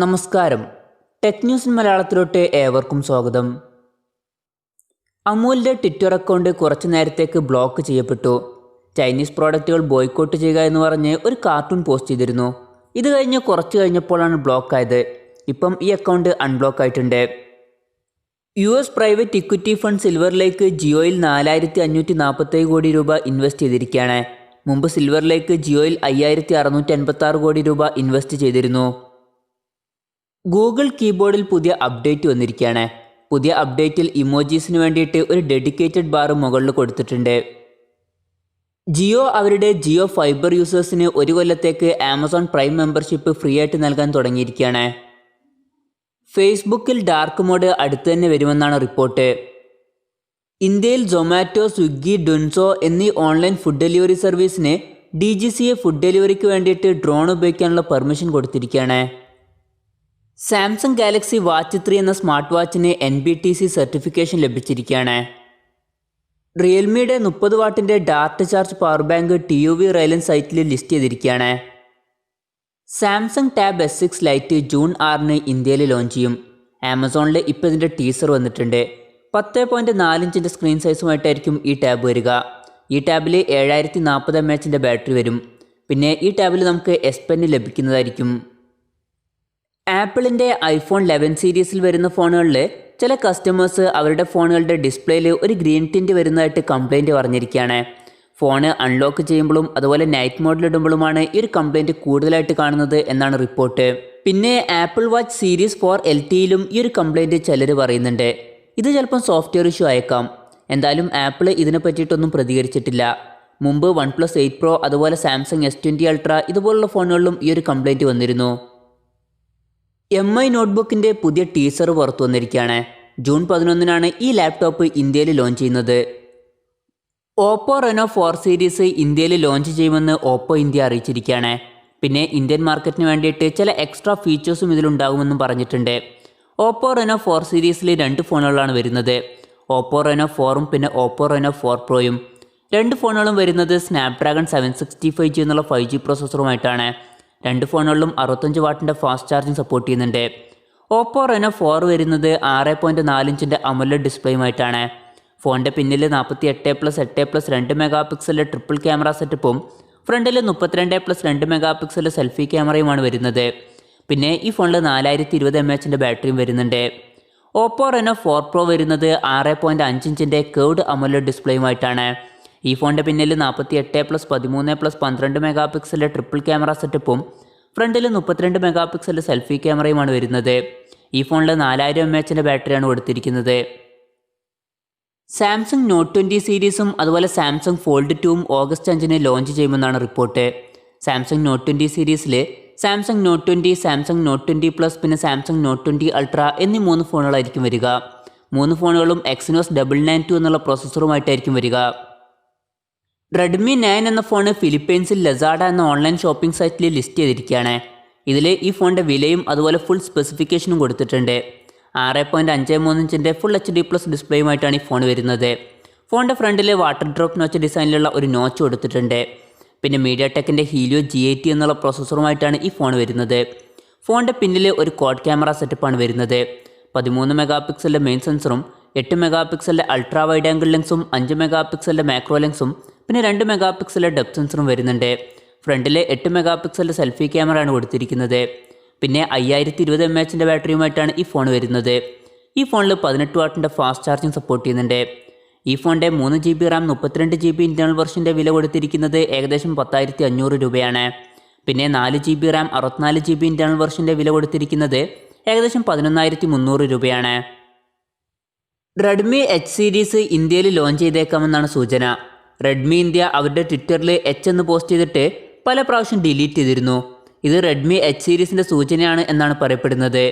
നമസ്കാരം. Tech news മലയാളത്തിലോട്ട് ഏവർക്കും സ്വാഗതം. അമൂലിൻ്റെ ട്വിറ്റർ അക്കൗണ്ട് കുറച്ചു നേരത്തേക്ക് ബ്ലോക്ക് ചെയ്യപ്പെട്ടു. ചൈനീസ് പ്രോഡക്റ്റുകൾ ബോയ്ക്കോട്ട് ചെയ്യുക എന്ന് പറഞ്ഞ് ഒരു കാർട്ടൂൺ പോസ്റ്റ് ചെയ്തിരുന്നു. ഇത് കഴിഞ്ഞ് കുറച്ച് കഴിഞ്ഞപ്പോഴാണ് ബ്ലോക്ക് ആയത്. ഇപ്പം ഈ അക്കൗണ്ട് അൺബ്ലോക്ക് ആയിട്ടുണ്ട്. US private equity fund Silver Lake ജിയോയിൽ 4547 കോടി രൂപ ഇൻവെസ്റ്റ് ചെയ്തിരിക്കുകയാണ്. മുമ്പ് സിൽവർ ലേക്ക് ജിയോയിൽ 5686 കോടി രൂപ ഇൻവെസ്റ്റ് ചെയ്തിരുന്നു. ഗൂഗിൾ കീബോർഡിൽ പുതിയ അപ്ഡേറ്റ് വന്നിരിക്കുകയാണ്. പുതിയ അപ്ഡേറ്റിൽ ഇമോജീസിന് വേണ്ടിയിട്ട് ഒരു ഡെഡിക്കേറ്റഡ് ബാർ മുകളിൽ കൊടുത്തിട്ടുണ്ട്. ജിയോ അവരുടെ ജിയോ ഫൈബർ യൂസേഴ്സിന് ഒരു കൊല്ലത്തേക്ക് ആമസോൺ പ്രൈം മെമ്പർഷിപ്പ് ഫ്രീ ആയിട്ട് നൽകാൻ തുടങ്ങിയിരിക്കുകയാണ്. ഫേസ്ബുക്കിൽ ഡാർക്ക് മോഡ് അടുത്ത് തന്നെ വരുമെന്നാണ് റിപ്പോർട്ട്. ഇന്ത്യയിൽ സൊമാറ്റോ, സ്വിഗ്ഗി, ഡുൻസോ എന്നീ ഓൺലൈൻ ഫുഡ് ഡെലിവറി സർവീസിന് DGCA ഫുഡ് ഡെലിവറിക്ക് വേണ്ടിയിട്ട് ഡ്രോൺ ഉപയോഗിക്കാനുള്ള പെർമിഷൻ കൊടുത്തിരിക്കുകയാണ്. സാംസങ് ഗാലക്സി വാച്ച് 3 എന്ന സ്മാർട്ട് വാച്ചിന് NBTC സർട്ടിഫിക്കേഷൻ ലഭിച്ചിരിക്കുകയാണ്. റിയൽമിയുടെ 30 വാട്ടിൻ്റെ Dart charge power bank TUV റൈലൻ സൈറ്റിൽ ലിസ്റ്റ് ചെയ്തിരിക്കുകയാണ്. Samsung tab S6 light June 6 ഇന്ത്യയിൽ ലോഞ്ച് ചെയ്യും. ആമസോണിൽ ഇപ്പോൾ ഇതിൻ്റെ ടീസർ വന്നിട്ടുണ്ട്. 10.4 ഇഞ്ചിൻ്റെ സ്ക്രീൻ സൈസുമായിട്ടായിരിക്കും ഈ ടാബ് വരിക. ഈ ടാബിൽ 7040 mAh ബാറ്ററി വരും. പിന്നെ ഈ ടാബിൽ നമുക്ക് S Pen ലഭിക്കുന്നതായിരിക്കും. ആപ്പിളിൻ്റെ iPhone 11 സീരീസിൽ വരുന്ന ഫോണുകളിൽ ചില കസ്റ്റമേഴ്സ് അവരുടെ ഫോണുകളുടെ ഡിസ്പ്ലേയിൽ ഒരു ഗ്രീൻ ടിൻറ്റ് വരുന്നതായിട്ട് കംപ്ലൈൻറ്റ് പറഞ്ഞിരിക്കുകയാണ്. ഫോണ് അൺലോക്ക് ചെയ്യുമ്പോഴും അതുപോലെ നൈറ്റ് മോഡിലിടുമ്പോഴുമാണ് ഈ ഒരു കംപ്ലൈൻറ്റ് കൂടുതലായിട്ട് കാണുന്നത് എന്നാണ് റിപ്പോർട്ട്. പിന്നെ ആപ്പിൾ വാച്ച് സീരീസ് 4 LTEയിലും ഈ ഒരു കംപ്ലൈൻറ്റ് ചിലർ പറയുന്നുണ്ട്. ഇത് ചിലപ്പം സോഫ്റ്റ്വെയർ ഇഷ്യൂ ആയേക്കാം. എന്തായാലും ആപ്പിൾ ഇതിനെ പറ്റിയിട്ടൊന്നും പ്രതികരിച്ചിട്ടില്ല. മുമ്പ് OnePlus 8 Pro അതുപോലെ സാംസങ് S20 Ultra ഇതുപോലുള്ള ഫോണുകളിലും ഈ ഒരു കംപ്ലൈൻറ്റ് വന്നിരുന്നു. MI നോട്ട്ബുക്കിൻ്റെ പുതിയ ടീസർ പുറത്തു വന്നിരിക്കുകയാണ്. ജൂൺ 11 ഈ ലാപ്ടോപ്പ് ഇന്ത്യയിൽ ലോഞ്ച് ചെയ്യുന്നത്. Oppo Reno 4 സീരീസ് ഇന്ത്യയിൽ ലോഞ്ച് ചെയ്യുമെന്ന് Oppo ഇന്ത്യ അറിയിച്ചിരിക്കുകയാണ്. പിന്നെ ഇന്ത്യൻ മാർക്കറ്റിന് വേണ്ടിയിട്ട് ചില എക്സ്ട്രാ ഫീച്ചേഴ്സും ഇതിലുണ്ടാകുമെന്നും പറഞ്ഞിട്ടുണ്ട്. Oppo Reno 4 സീരീസിൽ 2 ഫോണുകളാണ് വരുന്നത്. Oppo Reno 4ഉം പിന്നെ Oppo Reno 4 Proയും. 2 ഫോണുകളും വരുന്നത് സ്നാപ്ഡ്രാഗൺ 765G എന്നുള്ള 5G പ്രോസസ്സറുമായിട്ടാണ്. 2 ഫോണുകളിലും 65 വാട്ടിൻ്റെ ഫാസ്റ്റ് ചാർജിങ് സപ്പോർട്ട് ചെയ്യുന്നുണ്ട്. Oppo Reno 4 വരുന്നത് 6.4 ഇഞ്ചിൻ്റെ AMOLED ഡിസ്പ്ലേയുമായിട്ടാണ്. ഫോണിൻ്റെ പിന്നിൽ 48+8+2 മെഗാ ട്രിപ്പിൾ ക്യാമറ സെറ്റപ്പും ഫ്രണ്ടിൽ 32+2 മെഗാ സെൽഫി ക്യാമറയുമാണ് വരുന്നത്. പിന്നെ ഈ ഫോണിൽ 4020 mAh ബാറ്ററിയും വരുന്നുണ്ട്. Oppo Reno 4 Pro വരുന്നത് 6.5 ഇഞ്ചിൻ്റെ കേർവ്ഡ് AMOLED ഡിസ്പ്ലേയുമായിട്ടാണ്. ഈ ഫോണിൻ്റെ പിന്നിൽ 48+13+12 മെഗാ ട്രിപ്പിൾ ക്യാമറ സെറ്റപ്പും ഫ്രണ്ടിൽ 32 മെഗാ സെൽഫി ക്യാമറയുമാണ് വരുന്നത്. ഈ ഫോണിൽ 4000 mAh ബാറ്ററിയാണ് കൊടുത്തിരിക്കുന്നത്. സാംസങ് നോട്ട് 20 സീരീസും അതുപോലെ സാംസങ് ഫോൾഡ് 2ഉം ഓഗസ്റ്റ് 5 ലോഞ്ച് ചെയ്യുമെന്നാണ് റിപ്പോർട്ട്. സാംസങ് നോട്ട് 20 സീരീസിൽ Samsung not 20, Samsung not 20 plus പിന്നെ സാംസങ് നോട്ട് 20 അൾട്ര എന്നീ 3 ഫോണുകളായിരിക്കും വരിക. 3 ഫോണുകളും Exynos 992 എന്നുള്ള പ്രോസസ്സറുമായിട്ടായിരിക്കും വരിക. Redmi 9 എന്ന ഫോൺ ഫിലിപ്പൈൻസിൽ ലസാഡ എന്ന ഓൺലൈൻ ഷോപ്പിംഗ് സൈറ്റിൽ ലിസ്റ്റ് ചെയ്തിരിക്കുകയാണ്. ഇതിൽ ഈ ഫോണിൻ്റെ വിലയും അതുപോലെ ഫുൾ സ്പെസിഫിക്കേഷനും കൊടുത്തിട്ടുണ്ട്. 6.53 ഇഞ്ചിൻ്റെ ഫുൾ HD+ ഡിസ്പ്ലേയുമായിട്ടാണ് ഈ ഫോൺ വരുന്നത്. ഫോണിൻ്റെ ഫ്രണ്ടിൽ വാട്ടർ ഡ്രോപ്പ് നോച്ച് ഡിസൈനിലുള്ള ഒരു നോച്ച് കൊടുത്തിട്ടുണ്ട്. പിന്നെ MediaTekൻ്റെ Helio G80 എന്നുള്ള പ്രോസസ്സറുമായിട്ടാണ് ഈ ഫോൺ വരുന്നത്. ഫോണിൻ്റെ പിന്നിൽ ഒരു ക്വാഡ് ക്യാമറ സെറ്റപ്പാണ് വരുന്നത്. 13 മെഗാ മെയിൻ സെൻസറും 8 മെഗാ അൾട്രാ വൈഡ് ആംഗിൾ ലെൻസും 5 മെഗാ മാക്രോ ലെൻസും പിന്നെ 2 മെഗാ ഡെപ്ത് സെൻസറും വരുന്നുണ്ട്. ഫ്രണ്ടിൽ 8 മെഗാ സെൽഫി ക്യാമറയാണ് കൊടുത്തിരിക്കുന്നത്. പിന്നെ 5020 mAh ബാറ്ററിയുമായിട്ടാണ് ഈ ഫോൺ വരുന്നത്. ഈ ഫോണിൽ 18 വാട്ടിൻ്റെ ഫാസ്റ്റ് ചാർജിങ് സപ്പോർട്ട് ചെയ്യുന്നുണ്ട്. ഈ ഫോണിൻ്റെ 3GB RAM 32GB ഇൻറ്റേർണൽ വെർഷൻ്റെ വില കൊടുത്തിരിക്കുന്നത് ഏകദേശം 10,500 രൂപയാണ്. പിന്നെ 4GB RAM 64GB ഇൻറ്റേർണൽ വെർഷൻ്റെ വില കൊടുത്തിരിക്കുന്നത് ഏകദേശം 11,300 രൂപയാണ്. Redmi H സീരീസ് ഇന്ത്യയിൽ ലോഞ്ച് ചെയ്തേക്കാമെന്നാണ് സൂചന. Redmi ഇന്ത്യ അവരുടെ ട്വിറ്ററിൽ H എന്ന് പോസ്റ്റ് ചെയ്തിട്ട് പല പ്രാവശ്യം ഡിലീറ്റ് ചെയ്തിരുന്നു. ഇത് Redmi H സീരീസിൻ്റെ സൂചനയാണ് എന്നാണ് പറയപ്പെടുന്നത്.